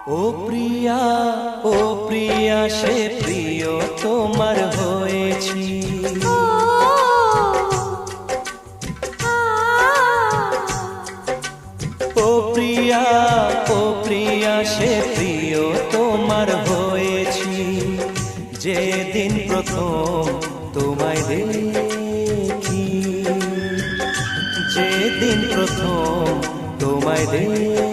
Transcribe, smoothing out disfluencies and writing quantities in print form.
ও প্রিয়া, ও প্রিয়া, সে প্রিয় তোমার হয়েছি। ও প্রিয়া, ও প্রিয়া, সে প্রিয় তোমার হয়েছি। যেদিন প্রথম তোমায় দেখি, যেদিন প্রথম তোমায় দেখি,